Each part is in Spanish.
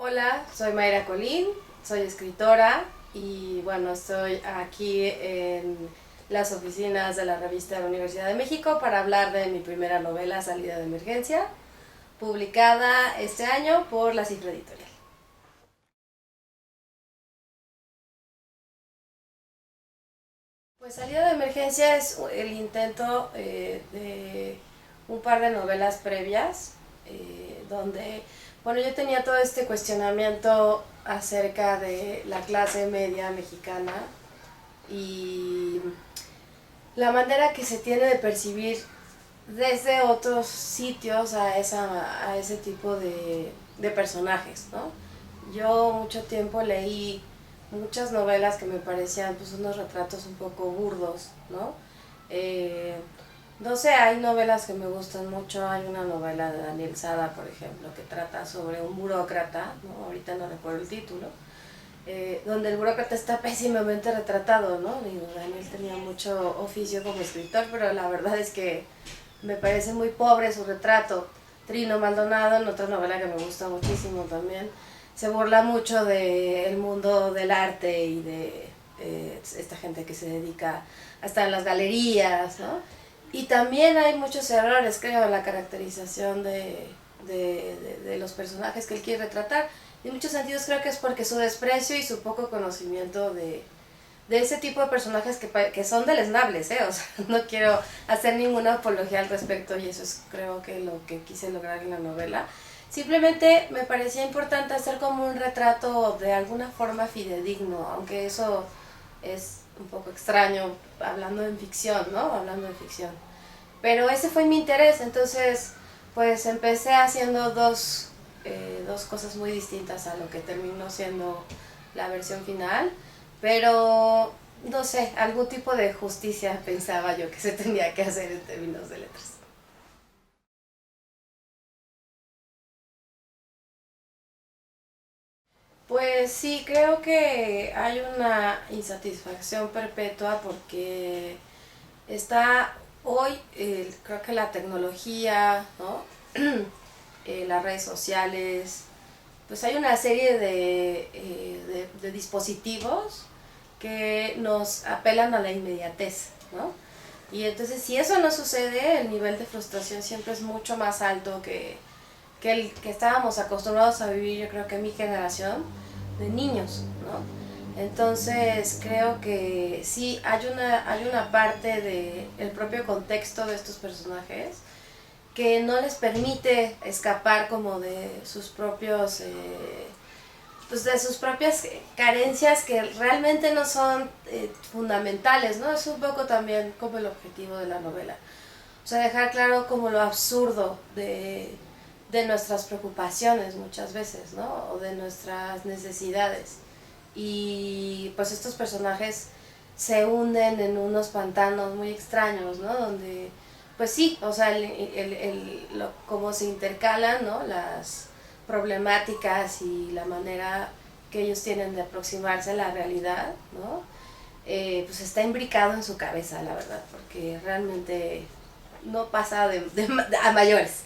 Hola, soy Mayra Colín, soy escritora y bueno, estoy aquí en las oficinas de la revista de la Universidad de México para hablar de mi primera novela, Salida de Emergencia, publicada este año por La Cifra Editorial. Pues Salida de Emergencia es el intento de un par de novelas previas, donde, bueno, yo tenía todo este cuestionamiento acerca de la clase media mexicana y la manera que se tiene de percibir desde otros sitios a ese tipo de personajes, ¿no? Yo mucho tiempo leí muchas novelas que me parecían pues unos retratos un poco burdos, ¿no? Eh, no sé, hay novelas que me gustan mucho, hay una novela de Daniel Sada, por ejemplo, que trata sobre un burócrata, ¿no? Ahorita no recuerdo el título, donde el burócrata está pésimamente retratado, ¿no? Digo, Daniel tenía mucho oficio como escritor, pero la verdad es que me parece muy pobre su retrato. Trino Maldonado, en otra novela que me gusta muchísimo también, se burla mucho del mundo del arte y de esta gente que se dedica a estar en las galerías, ¿no? Y también hay muchos errores, creo, en la caracterización de los personajes que él quiere retratar. En muchos sentidos creo que es porque su desprecio y su poco conocimiento de ese tipo de personajes que son deleznables, ¿eh? O sea, no quiero hacer ninguna apología al respecto y eso es creo que lo que quise lograr en la novela. Simplemente me parecía importante hacer como un retrato de alguna forma fidedigno, aunque eso es un poco extraño hablando en ficción, ¿no? Hablando de ficción. Pero ese fue mi interés, entonces pues empecé haciendo dos cosas muy distintas a lo que terminó siendo la versión final, pero no sé, algún tipo de justicia pensaba yo que se tenía que hacer en términos de letras. Pues sí, creo que hay una insatisfacción perpetua porque está hoy, creo que la tecnología, ¿no? Las redes sociales, pues hay una serie de dispositivos que nos apelan a la inmediatez, ¿no? Y entonces si eso no sucede, el nivel de frustración siempre es mucho más alto que el que estábamos acostumbrados a vivir, yo creo que mi generación de niños, ¿no? Entonces creo que sí hay una parte del propio contexto de estos personajes que no les permite escapar como de sus propios pues de sus propias carencias que realmente no son fundamentales, ¿no? Es un poco también como el objetivo de la novela. O sea, dejar claro como lo absurdo de nuestras preocupaciones muchas veces, ¿no? O de nuestras necesidades. Y pues estos personajes se hunden en unos pantanos muy extraños, ¿no? Donde, pues sí, o sea, cómo se intercalan, ¿no? Las problemáticas y la manera que ellos tienen de aproximarse a la realidad, ¿no? Pues está imbricado en su cabeza, la verdad, porque realmente no pasa a mayores.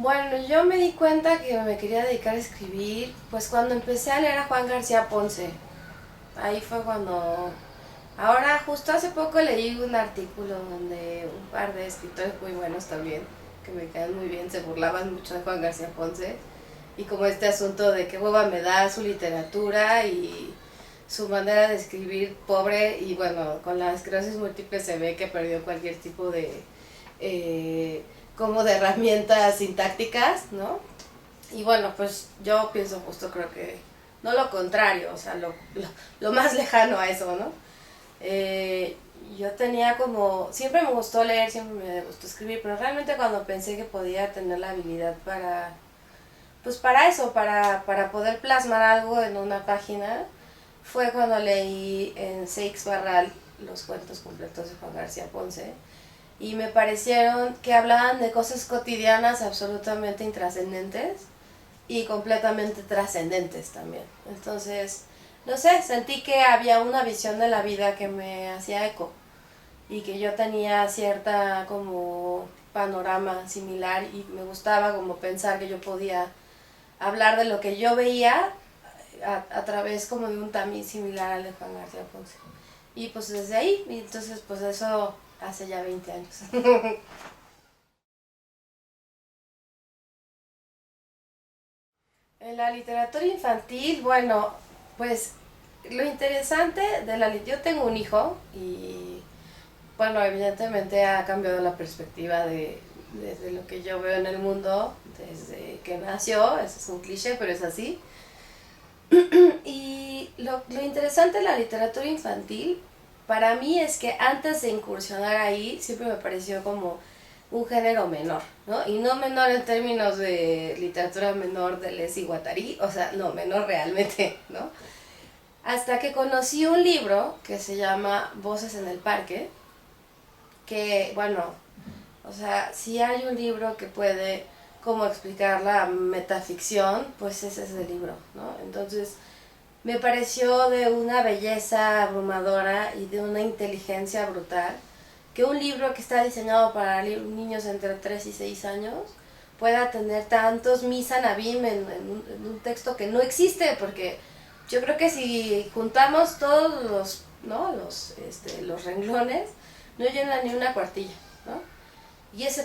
Bueno, yo me di cuenta que me quería dedicar a escribir, pues cuando empecé a leer a Juan García Ponce. Ahí fue cuando... Ahora, justo hace poco leí un artículo donde un par de escritores muy buenos también, que me caen muy bien, se burlaban mucho de Juan García Ponce. Y como este asunto de qué hueva me da su literatura y su manera de escribir pobre y bueno, con la esclerosis múltiple se ve que perdió cualquier tipo de como de herramientas sintácticas, ¿no? Y bueno, pues yo pienso justo creo que no lo contrario, o sea, lo más lejano a eso, ¿no? Eh, yo tenía como, siempre me gustó leer, siempre me gustó escribir, pero realmente cuando pensé que podía tener la habilidad pues para eso, para poder plasmar algo en una página, fue cuando leí en Seix Barral los cuentos completos de Juan García Ponce y me parecieron que hablaban de cosas cotidianas absolutamente intrascendentes y completamente trascendentes también. Entonces, no sé, sentí que había una visión de la vida que me hacía eco y que yo tenía cierta como panorama similar y me gustaba como pensar que yo podía hablar de lo que yo veía a través como de un tamiz similar al de Juan García Ponce. Y pues desde ahí, y entonces pues eso hace ya 20 años. En la literatura infantil, bueno, pues lo interesante de yo tengo un hijo y bueno, evidentemente ha cambiado la perspectiva desde lo que yo veo en el mundo desde que nació, ese es un cliché, pero es así. Y lo interesante de la literatura infantil para mí es que antes de incursionar ahí siempre me pareció como un género menor, ¿no? Y no menor en términos de literatura menor de Les Guattari, o sea, no, menor realmente, ¿no? Hasta que conocí un libro que se llama Voces en el Parque, que, bueno, o sea, si hay un libro que puede como explicar la metaficción, pues ese es el libro, ¿no? Entonces, me pareció de una belleza abrumadora y de una inteligencia brutal que un libro que está diseñado para niños entre 3 y 6 años pueda tener tantos misanabim en un texto que no existe, porque yo creo que si juntamos todos los, ¿no? los renglones, no llena ni una cuartilla, ¿no?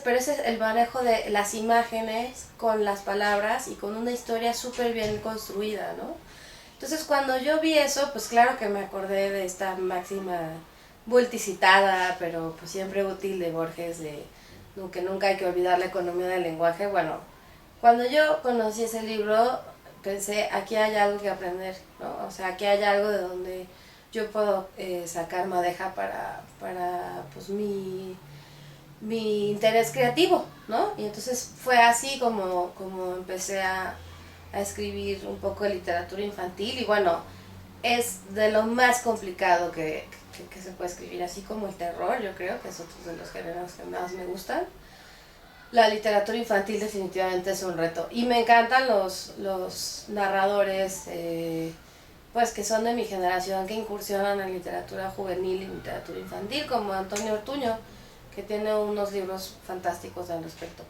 Pero ese es el manejo de las imágenes con las palabras y con una historia súper bien construida, ¿no? Entonces cuando yo vi eso, pues claro que me acordé de esta máxima multicitada, pero pues siempre útil de Borges, de que nunca hay que olvidar la economía del lenguaje. Bueno, cuando yo conocí ese libro, pensé, aquí hay algo que aprender, ¿no? O sea, aquí hay algo de donde yo puedo sacar madeja para pues mi interés creativo, ¿no? Y entonces fue así como empecé a escribir un poco de literatura infantil y bueno, es de lo más complicado que se puede escribir, así como el terror, yo creo que es otro de los géneros que más me gustan. La literatura infantil definitivamente es un reto y me encantan los narradores pues que son de mi generación, que incursionan en literatura juvenil y literatura infantil, como Antonio Ortuño, que tiene unos libros fantásticos al respecto.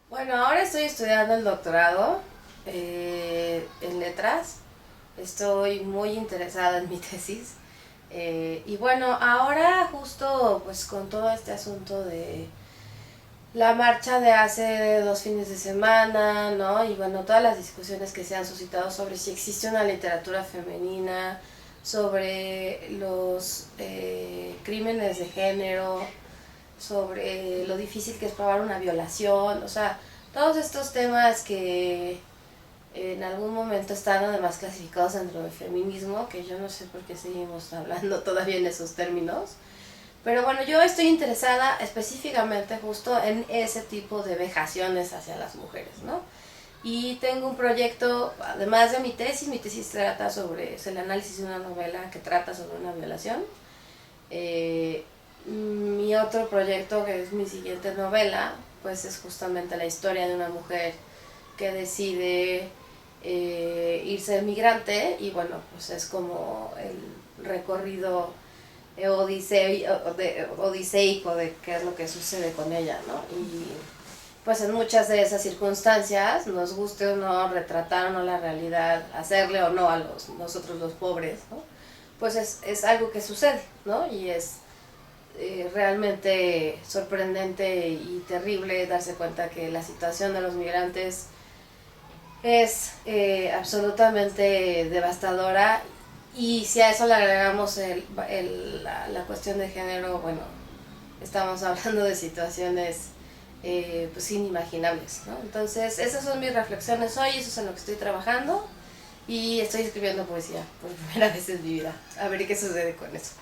Bueno, ahora estoy estudiando el doctorado en letras. Estoy muy interesada en mi tesis. Y bueno, ahora justo pues con todo este asunto de la marcha de hace 2 fines de semana, ¿no? Y bueno, todas las discusiones que se han suscitado sobre si existe una literatura femenina, sobre los crímenes de género, sobre lo difícil que es probar una violación, o sea, todos estos temas que en algún momento están además clasificados dentro del feminismo, que yo no sé por qué seguimos hablando todavía en esos términos. Pero bueno, yo estoy interesada específicamente justo en ese tipo de vejaciones hacia las mujeres, ¿no? Y tengo un proyecto, además de mi tesis trata sobre, es el análisis de una novela que trata sobre una violación. Mi otro proyecto, que es mi siguiente novela, pues es justamente la historia de una mujer que decide irse de migrante y bueno, pues es como el recorrido odiseico de qué es lo que sucede con ella, ¿no? Y pues en muchas de esas circunstancias, nos guste o no, retratar o no la realidad, hacerle o no a nosotros los pobres, ¿no? Pues es algo que sucede, ¿no? Y es realmente sorprendente y terrible darse cuenta que la situación de los migrantes es absolutamente devastadora y si a eso le agregamos la cuestión de género, bueno, estamos hablando de situaciones pues inimaginables, ¿no? Entonces esas son mis reflexiones hoy, eso es en lo que estoy trabajando y estoy escribiendo poesía por primera vez en mi vida, a ver qué sucede con eso.